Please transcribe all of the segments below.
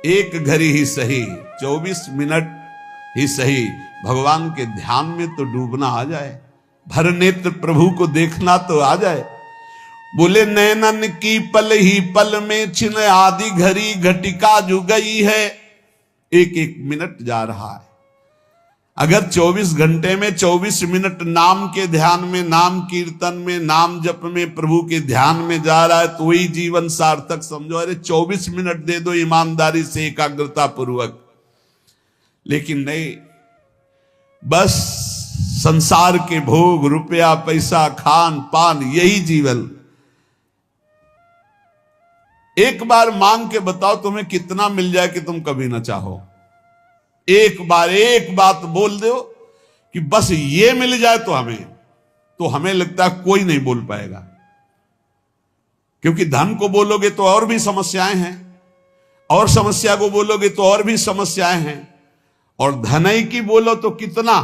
एक घड़ी ही सही, 24 मिनट ही सही, भगवान के ध्यान में तो डूबना आ जाए, भर नेत्र प्रभु को देखना तो आ जाए। बोले नैनन की पल ही पल में छिन आदि घड़ी घटिका जो गई है। एक एक मिनट जा रहा है। अगर 24 घंटे में 24 मिनट नाम के ध्यान में, नाम कीर्तन में, नाम जप में, प्रभु के ध्यान में जा रहा है तो वही जीवन सार्थक समझो। अरे 24 मिनट दे दो ईमानदारी से, एकाग्रता पूर्वक। लेकिन नहीं, बस संसार के भोग, रुपया पैसा, खान पान, यही जीवन। एक बार मांग के बताओ तुम्हें कितना मिल जाए कि तुम कभी ना चाहो। एक बार एक बात बोल दो कि बस ये मिल जाए तो हमें लगता है कोई नहीं बोल पाएगा। क्योंकि धन को बोलोगे तो और भी समस्याएं हैं, और समस्या को बोलोगे तो और भी समस्याएं हैं, और धनई की बोलो तो कितना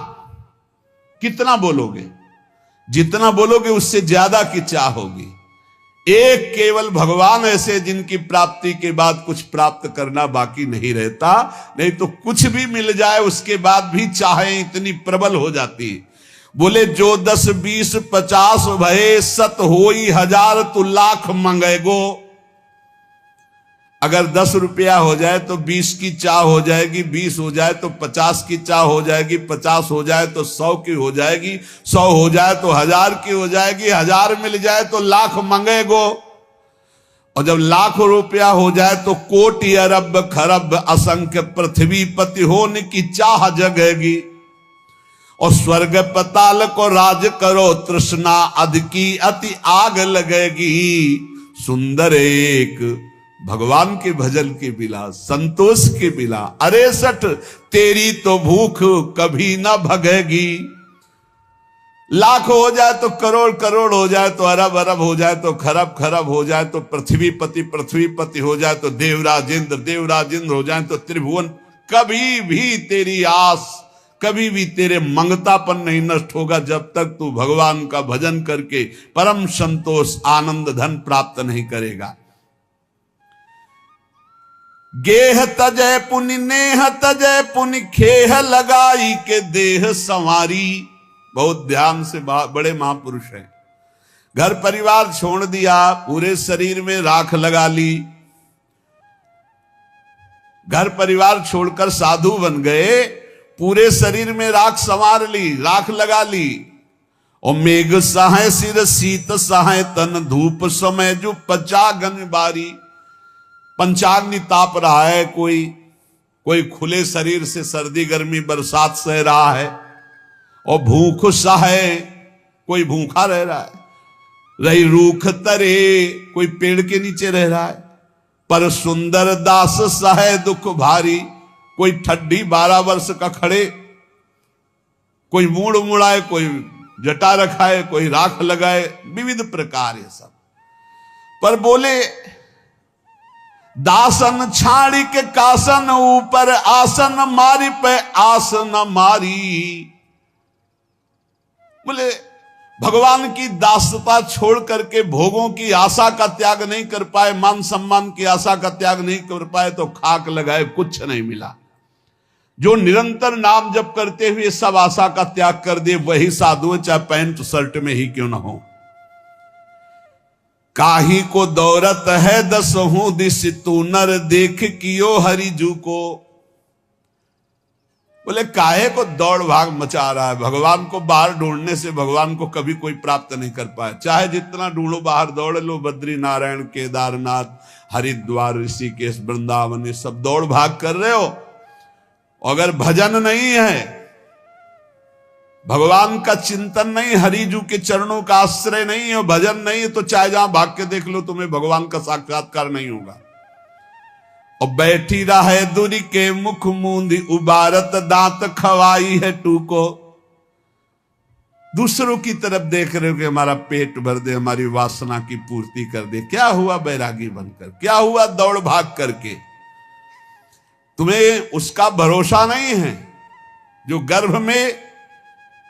कितना बोलोगे, जितना बोलोगे उससे ज्यादा की चाह होगी। एक केवल भगवान ऐसे जिनकी प्राप्ति के बाद कुछ प्राप्त करना बाकी नहीं रहता। नहीं तो कुछ भी मिल जाए उसके बाद भी चाहे इतनी प्रबल हो जाती। बोले जो 10 20 50 भये सत होई हजार तू लाख मंगेगो। अगर 10 रुपया हो जाए तो 20 की चाह हो जाएगी, 20 हो जाए तो 50 की चाह हो जाएगी, 50 हो जाए तो 100 की हो जाएगी, 100 हो जाए तो 1000 की हो जाएगी, 1000 मिल जाए तो लाख मंगेगो। और जब लाख रुपया हो जाए तो कोटि अरब खरब असंख्य पृथ्वी पति होने की चाह जगेगी। और स्वर्ग पताल को राज करो तृष्णा अध की अति आग लगेगी। सुंदर एक भगवान के भजन के बिला, संतोष के बिला, अरे सठ तेरी तो भूख कभी ना भगेगी। लाख हो जाए तो करोड़ करोड़ हो जाए तो अरब अरब हो जाए तो खरब खरब हो जाए तो पृथ्वीपति हो जाए तो देवराजेंद्र हो जाए तो त्रिभुवन, कभी भी तेरी आस, कभी भी तेरे मंगतापन नहीं नष्ट होगा जब तक तू भगवान का भजन करके परम संतोष आनंद धन प्राप्त नहीं करेगा। गेह तजय पुनि नेह तजय पुनि खेह लगाई के देह संवारी। बहुत ध्यान से, बड़े महापुरुष हैं। घर परिवार छोड़ दिया, पूरे शरीर में राख लगा ली, घर परिवार छोड़कर साधु बन गए, पूरे शरीर में राख संवार ली, राख लगा ली। और मेघ सहाय सिर शीत सहाय तन धूप समय जो पचा गन बारी। पंचाग्नि ताप रहा है, कोई खुले शरीर से सर्दी गर्मी बरसात सह रहा है, और भूख सहे, कोई भूखा रह रहा है, रही रूख तरे, कोई पेड़ के नीचे रह रहा है। पर सुंदर दास सहे दुख भारी, कोई ठड्डी 12 वर्ष का खड़े, कोई मूड़ मुड़ाए, कोई जटा रखाए, कोई राख लगाए, विविध प्रकार ये सब। पर बोले दासन छाड़ी के कासन ऊपर आसन मारी पे आसन मारी। बोले भगवान की दासता छोड़ करके भोगों की आशा का त्याग नहीं कर पाए, मान सम्मान की आशा का त्याग नहीं कर पाए तो खाक लगाए, कुछ नहीं मिला। जो निरंतर नाम जप करते हुए सब आशा का त्याग कर दे वही साधु, चाहे पैंट शर्ट में ही क्यों ना हो। काही को दौरत है दसहूं दिस तू नर देख कियो हरिजू को। बोले काहे को दौड़ भाग मचा रहा है। भगवान को बाहर ढूंढने से भगवान को कभी कोई प्राप्त नहीं कर पाया। चाहे जितना ढूंढो, बाहर दौड़ लो, बद्री नारायण केदारनाथ हरिद्वार ऋषिकेश वृंदावन, ये सब दौड़ भाग कर रहे हो। अगर भजन नहीं है, भगवान का चिंतन नहीं, हरिजू के चरणों का आश्रय नहीं है, भजन नहीं है, तो चाहे जहां भाग के देख लो तुम्हें भगवान का साक्षात्कार नहीं होगा। और बैठी रहे दूरी के मुख मूंदी उबारत दांत खवाई है टूको। दूसरों की तरफ देख रहे हो कि हमारा पेट भर दे, हमारी वासना की पूर्ति कर दे। क्या हुआ बैरागी बनकर, क्या हुआ दौड़ भाग करके। तुम्हें उसका भरोसा नहीं है जो गर्भ में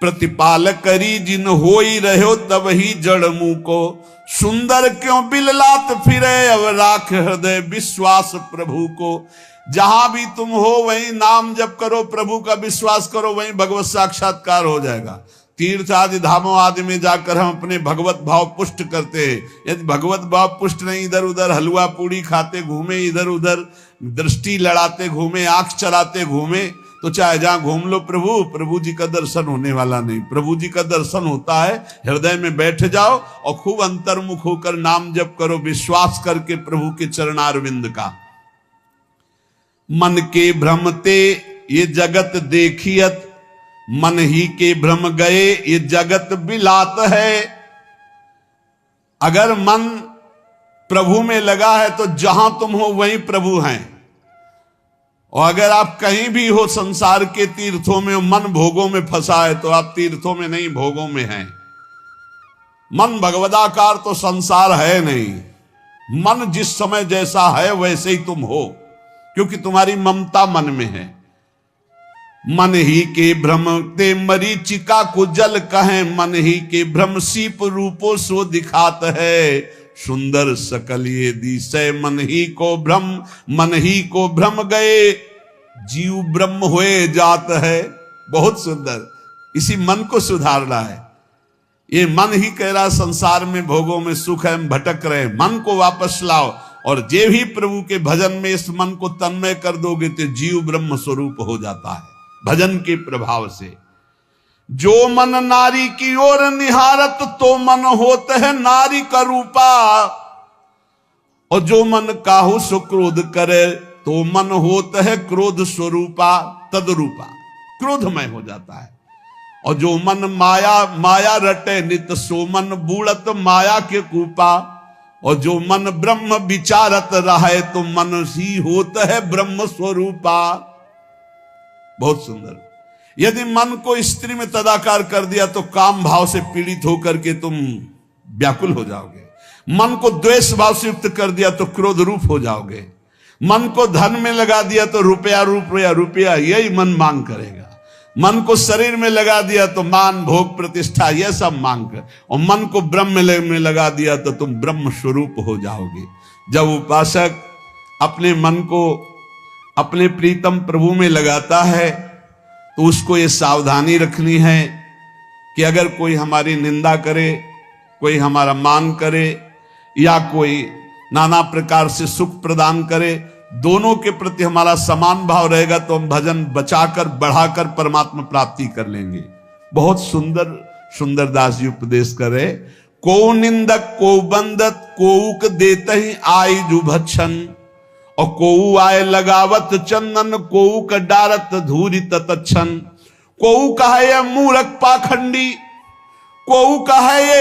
प्रतिपाल करी जिन होई रहो तब ही जड़ मुंह को, सुंदर क्यों बिललात फिरे अब राख हृदय विश्वास प्रभु को। जहां भी तुम हो वहीं नाम जप करो, प्रभु का विश्वास करो, वहीं भगवत साक्षात्कार हो जाएगा। तीर्थ आदि धामों आदि में जाकर हम अपने भगवत भाव पुष्ट करते हैं। यदि भगवत भाव पुष्ट नहीं, इधर उधर हलवा पूड़ी खाते घूमे, इधर उधर दृष्टि लड़ाते घूमे, आंख चलाते घूमे, तो चाहे जहां घूम लो प्रभु जी का दर्शन होने वाला नहीं। प्रभु जी का दर्शन होता है हृदय में बैठ जाओ और खूब अंतर्मुख होकर नाम जप करो, विश्वास करके प्रभु के चरणारविंद का। मन के भ्रमते ये जगत देखियत, मन ही के भ्रम गए ये जगत बिलात है। अगर मन प्रभु में लगा है तो जहां तुम हो वहीं प्रभु हैं। और अगर आप कहीं भी हो संसार के तीर्थों में, मन भोगों में फंसा है, तो आप तीर्थों में नहीं भोगों में हैं। मन भगवदाकार तो संसार है नहीं। मन जिस समय जैसा है वैसे ही तुम हो, क्योंकि तुम्हारी ममता मन में है। मन ही के भ्रम ते मरीचिका को जल कहें, मन ही के भ्रम सीप रूपो सो दिखात है। सुंदर सकल ये दिशय मन ही को भ्रम, मन ही को भ्रम गए जीव ब्रह्म हुए जात है। बहुत सुंदर, इसी मन को सुधारना है। ये मन ही कह रहा संसार में भोगों में सुख है, हम भटक रहे, मन को वापस लाओ। और जे भी प्रभु के भजन में इस मन को तन्मय कर दोगे तो जीव ब्रह्म स्वरूप हो जाता है भजन के प्रभाव से। जो मन नारी की ओर निहारत तो मन होता है नारी का रूपा, और जो मन काहू सो क्रोध करे तो मन होता है क्रोध स्वरूपा तदरूपा, क्रोधमय हो जाता है। और जो मन माया रटे नित सो मन बूढ़त माया के कूपा, और जो मन ब्रह्म विचारत रहे तो मन ही होता है ब्रह्म स्वरूपा। बहुत सुंदर। यदि मन को स्त्री में तदाकार कर दिया तो काम भाव से पीड़ित होकर के तुम व्याकुल हो जाओगे। मन को द्वेष भाव से युक्त कर दिया तो क्रोध रूप हो जाओगे। मन को धन में लगा दिया तो रुपया रूप या रुपया यही मन मांग करेगा। मन को शरीर में लगा दिया तो मान भोग प्रतिष्ठा यह सब मांग कर, और मन को ब्रह्म में लगा दिया तो तुम ब्रह्म स्वरूप हो जाओगे। जब उपासक अपने मन को अपने प्रीतम प्रभु में लगाता है तो उसको ये सावधानी रखनी है कि अगर कोई हमारी निंदा करे, कोई हमारा मान करे, या कोई नाना प्रकार से सुख प्रदान करे, दोनों के प्रति हमारा समान भाव रहेगा तो हम भजन बचाकर बढ़ाकर परमात्मा प्राप्ति कर लेंगे। बहुत सुंदर सुंदर दास जी उपदेश करे। को निंदक को बंदत कोउक देते ही आई जुभच्छन, और कोऊ आए लगावत चंदन कोऊ का डारत धूरी ततच्छन। कोऊ कहा ये मूर्ख पाखंडी, कोऊ कहा ये